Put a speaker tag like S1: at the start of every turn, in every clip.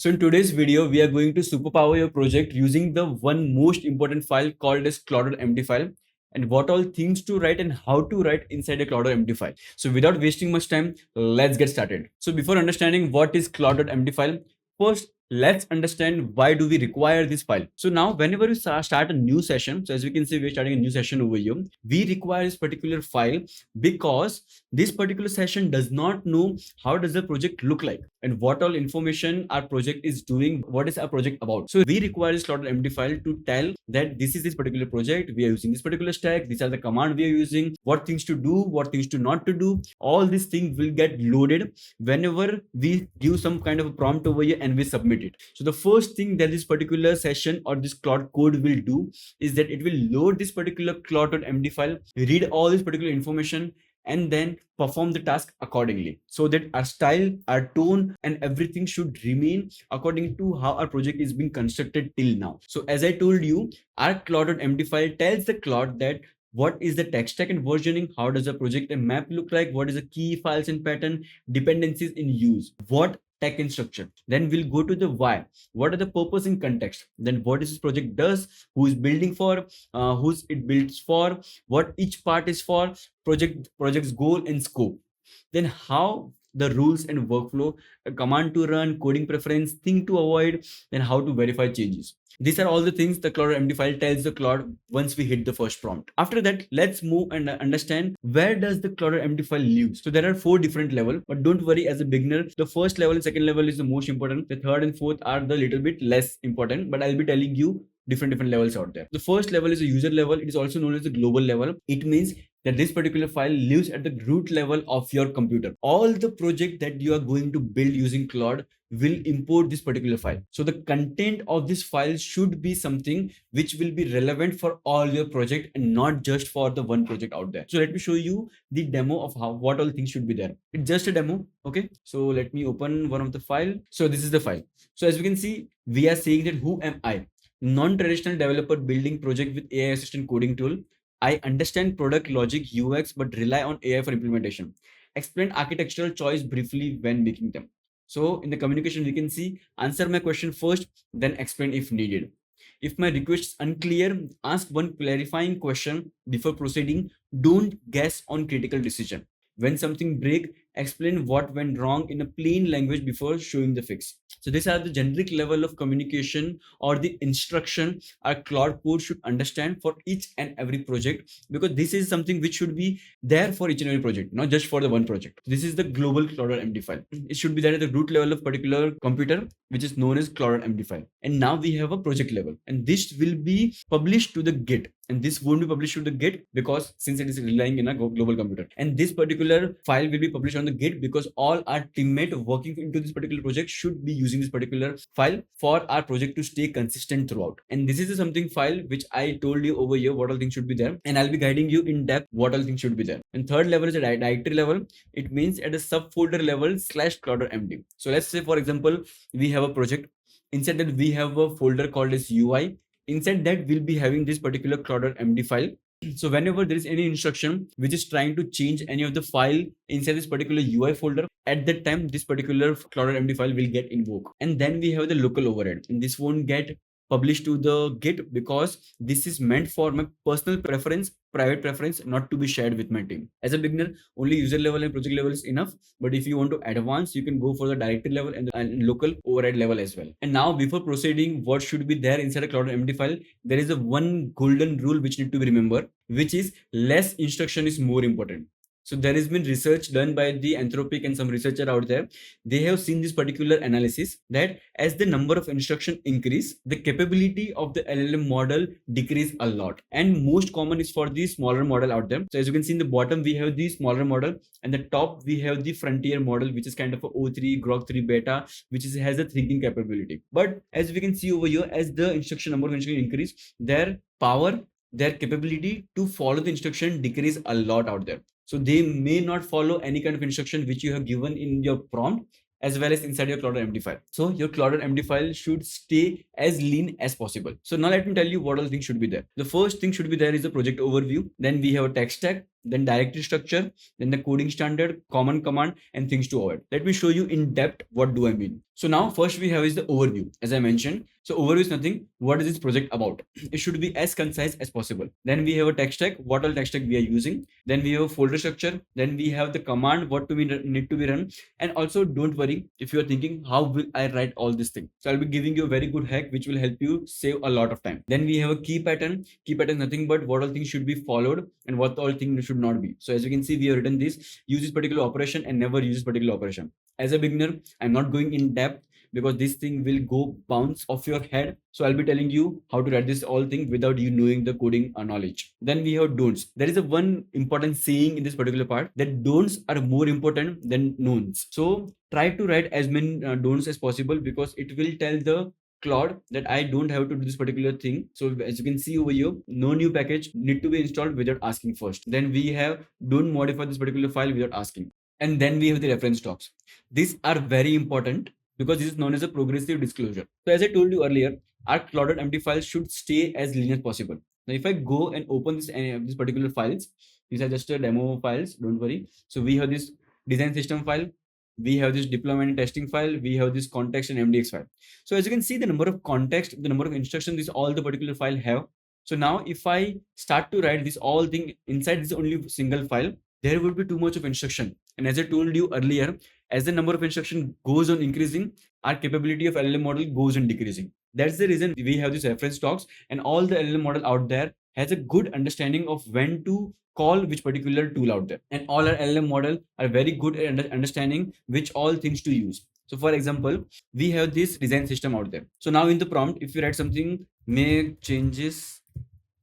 S1: So in today's video, we are going to superpower your project using the one most important file called as claude.md file, and what all things to write and how to write inside a claude.md file. So without wasting much time, let's get started. So before understanding what is claude.md file, first let's understand why do we require this file. So now whenever we start a new session, so as we can see, we're starting a new session over here, we require this particular file because this particular session does not know how does the project look like and what all information our project is doing, what is our project about. So we require this claude.md file to tell that this is this particular project, we are using this particular stack, these are the command we are using, what things to do, what things to not to do. All these things will get loaded whenever we give some kind of a prompt over here and we submit it. So the first thing that this particular session or this Claude code will do is that it will load this particular claude.md file, read all this particular information, and then perform the task accordingly, so that our style, our tone, and everything should remain according to how our project is being constructed till now. So as I told you, our claude.md file tells the Claude that what is the tech stack and versioning, how does the project and map look like, what is the key files and pattern, dependencies in use, what tech instruction. Then we'll go to the why, what are the purpose and context, then what is this project does, who is building for, who's it builds for, what each part is for, project's goal and scope, then how the rules and workflow, a command to run, coding preference, thing to avoid, then how to verify changes. These are all the things the claude.md file tells the Claude once we hit the first prompt. After that, let's move and understand where does the claude.md file live. So there are 4 different levels, but don't worry, as a beginner, the first level and second level is the most important. The third and fourth are the little bit less important, but I'll be telling you different levels out there. The first level is a user level. It is also known as the global level. It means that this particular file lives at the root level of your computer. All the project that you are going to build using Claude will import this particular file. So the content of this file should be something which will be relevant for all your project and not just for the one project out there. So let me show you the demo of what all things should be there. It's just a demo. Okay. So let me open one of the file. So this is the file. So as we can see, we are saying that who am I? Non-traditional developer building project with AI assistant coding tool. I understand product logic UX, but rely on AI for implementation. Explain architectural choice briefly when making them. So in the communication, we can see answer my question first, then explain if needed. If my request is unclear, ask one clarifying question before proceeding. Don't guess on critical decision. When something break, explain what went wrong in a plain language before showing the fix. So these are the generic level of communication or the instruction our Claude code should understand for each and every project, because this is something which should be there for each and every project, not just for the one project. This is the global claude.md file. It should be there at the root level of particular computer, which is known as claude.md file. And now we have a project level, and this will be published to the Git. And this won't be published to the Git because since it is relying in a global computer. And this particular file will be published on the Git because all our teammates working into this particular project should be using this particular file for our project to stay consistent throughout. And this is something file which I told you over here what all things should be there, and I'll be guiding you in depth what all things should be there. And third level is a directory level. It means at a subfolder level /claude.md. So let's say, for example, we have a project. Inside that we have a folder called as UI. Inside that we'll be having this particular claude.md file. So whenever there is any instruction which is trying to change any of the file inside this particular UI folder, at that time this particular claude.md file will get invoked. And then we have the local override, and this won't get published to the Git because this is meant for my personal preference, private preference, not to be shared with my team. As a beginner, only user level and project level is enough. But if you want to advance, you can go for the directory level and local override level as well. And now before proceeding, what should be there inside a claude.md file? There is a one golden rule which need to be remembered, which is less instruction is more important. So there has been research done by the Anthropic and some researcher out there. They have seen this particular analysis that as the number of instruction increase, the capability of the LLM model decrease a lot. And most common is for the smaller model out there. So as you can see in the bottom, we have the smaller model, and the top we have the frontier model, which is kind of a O3, Grok 3 beta, which has a thinking capability. But as we can see over here, as the instruction number of instruction increase, their power, their capability to follow the instruction decrease a lot out there. So they may not follow any kind of instruction which you have given in your prompt as well as inside your claude.md file. So your claude.md file should stay as lean as possible. So now let me tell you what all things should be there. The first thing should be there is a project overview. Then we have a tech stack, then directory structure, then the coding standard, common command, and things to avoid. Let me show you in depth what do I mean. So now first we have is the overview, as I mentioned. So overview is nothing. What is this project about? It should be as concise as possible. Then we have a tech stack, what all tech stack we are using. Then we have a folder structure. Then we have the command, what to be need to be run. And also don't worry if you are thinking, how will I write all this thing? So I'll be giving you a very good hack which will help you save a lot of time. Then we have a key pattern. Key pattern is nothing but what all things should be followed and what all things should not be. So as you can see, we have written this: use this particular operation and never use this particular operation. As a beginner, I'm not going in depth because this thing will go bounce off your head. So I'll be telling you how to write this all thing without you knowing the coding knowledge. Then we have don'ts. There is a one important saying in this particular part that don'ts are more important than knowns. So try to write as many don'ts as possible because it will tell the Claude that I don't have to do this particular thing. So as you can see over here, no new package need to be installed without asking first. Then we have don't modify this particular file without asking. And then we have the reference docs. These are very important because this is known as a progressive disclosure. So as I told you earlier, our claude.md files should stay as linear as possible. Now if I go and open this particular files, these are just demo files, don't worry. So we have this design system file, we have this deployment and testing file, we have this context and mdx file. So as you can see, the number of context, the number of instructions, this all the particular file have. So now if I start to write this all thing inside this only single file, there would be too much of instruction. And as I told you earlier, as the number of instruction goes on increasing, our capability of LLM model goes on decreasing. That's the reason we have this reference docs, and all the LLM model out there has a good understanding of when to call which particular tool out there. And all our LLM model are very good at understanding which all things to use. So for example, we have this design system out there. So now in the prompt, if you write something, make changes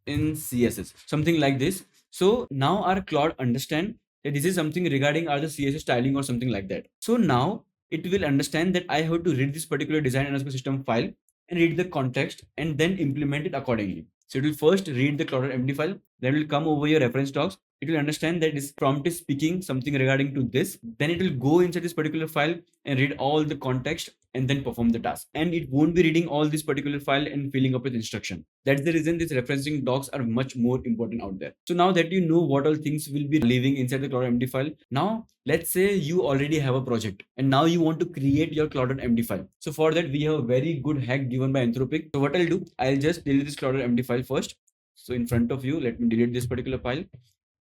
S1: in CSS, something like this. So now our Claude understand that this is something regarding either CSS styling or something like that. So now it will understand that I have to read this particular design underscore system file and read the context and then implement it accordingly. So it will first read the claude.md file, then it will come over your reference docs. It will understand that this prompt is speaking something regarding to this. Then it will go inside this particular file and read all the context and then perform the task. And it won't be reading all this particular file and filling up with instruction. That's the reason these referencing docs are much more important out there. So now that you know what all things will be living inside the claude.md file, now let's say you already have a project and now you want to create your claude.md file. So for that, we have a very good hack given by Anthropic. So what I'll do, I'll just delete this claude.md file first. So in front of you, let me delete this particular file.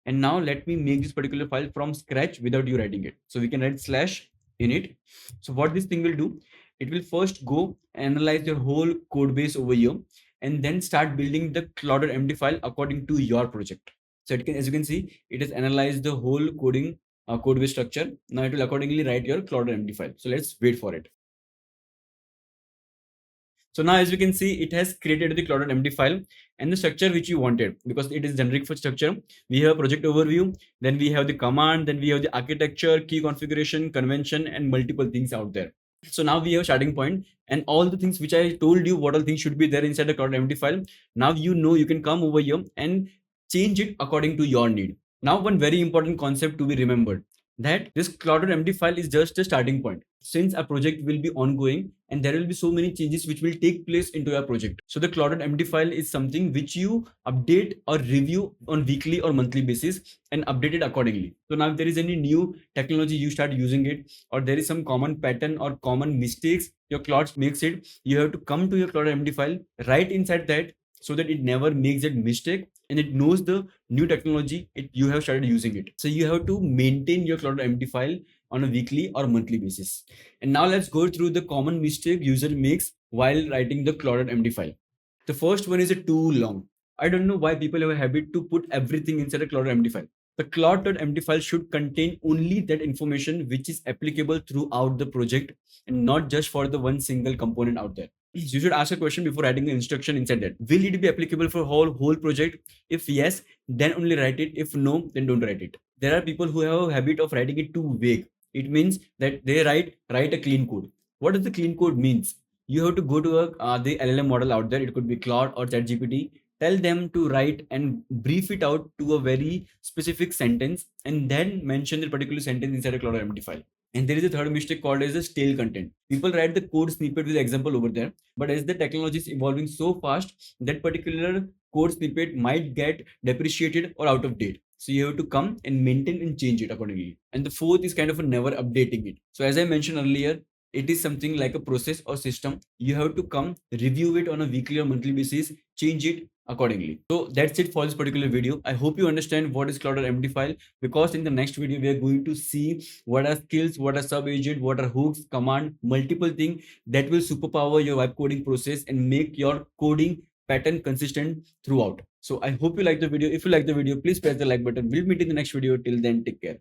S1: And now let me make this particular file from scratch without you writing it. So we can write slash init. So what this thing will do, it will first go analyze your whole code base over here and then start building the claude.md file according to your project. So it can, as you can see, it has analyzed the whole coding code base structure. Now it will accordingly write your claude.md file. So let's wait for it. So now as we can see, it has created the claude.md file and the structure which you wanted because it is generic for structure. We have project overview, then we have the command, then we have the architecture, key configuration, convention, and multiple things out there. So now we have starting point and all the things which I told you what all things should be there inside the claude.md file. Now you know you can come over here and change it according to your need. Now one very important concept to be remembered, that this claude.md file is just a starting point. Since a project will be ongoing and there will be so many changes which will take place into your project. So the claude.md file is something which you update or review on weekly or monthly basis and update it accordingly. So now if there is any new technology, you start using it, or there is some common pattern or common mistakes your Claude makes it, you have to come to your claude.md file, write inside that so that it never makes that mistake and it knows the new technology you have started using it. So you have to maintain your claude.md file on a weekly or monthly basis. And now let's go through the common mistake user makes while writing the claude.md file. The first one is too long. I don't know why people have a habit to put everything inside a claude.md file. The claude.md file should contain only that information which is applicable throughout the project and not just for the one single component out there. You should ask a question before writing the instruction inside that. Will it be applicable for whole project? If yes, then only write it. If no, then don't write it. There are people who have a habit of writing it too vague. It means that they write a clean code. What does the clean code means? You have to go to the LLM model out there. It could be Claude or ChatGPT. Tell them to write and brief it out to a very specific sentence and then mention the particular sentence inside a claude.md file. And there is a third mistake called as a stale content. People write the code snippet with example over there, but as the technology is evolving so fast, that particular code snippet might get depreciated or out of date. So you have to come and maintain and change it accordingly. And the fourth is kind of a never updating it. So as I mentioned earlier, it is something like a process or system. You have to come review it on a weekly or monthly basis, change it accordingly. So that's it for this particular video. I hope you understand what is claude.md file, because in the next video we are going to see what are skills, what are sub agent, what are hooks, command, multiple things that will superpower your web coding process and make your coding pattern consistent throughout. So I hope you like the video. If you like the video, please press the like button. We'll meet in the next video. Till then, take care.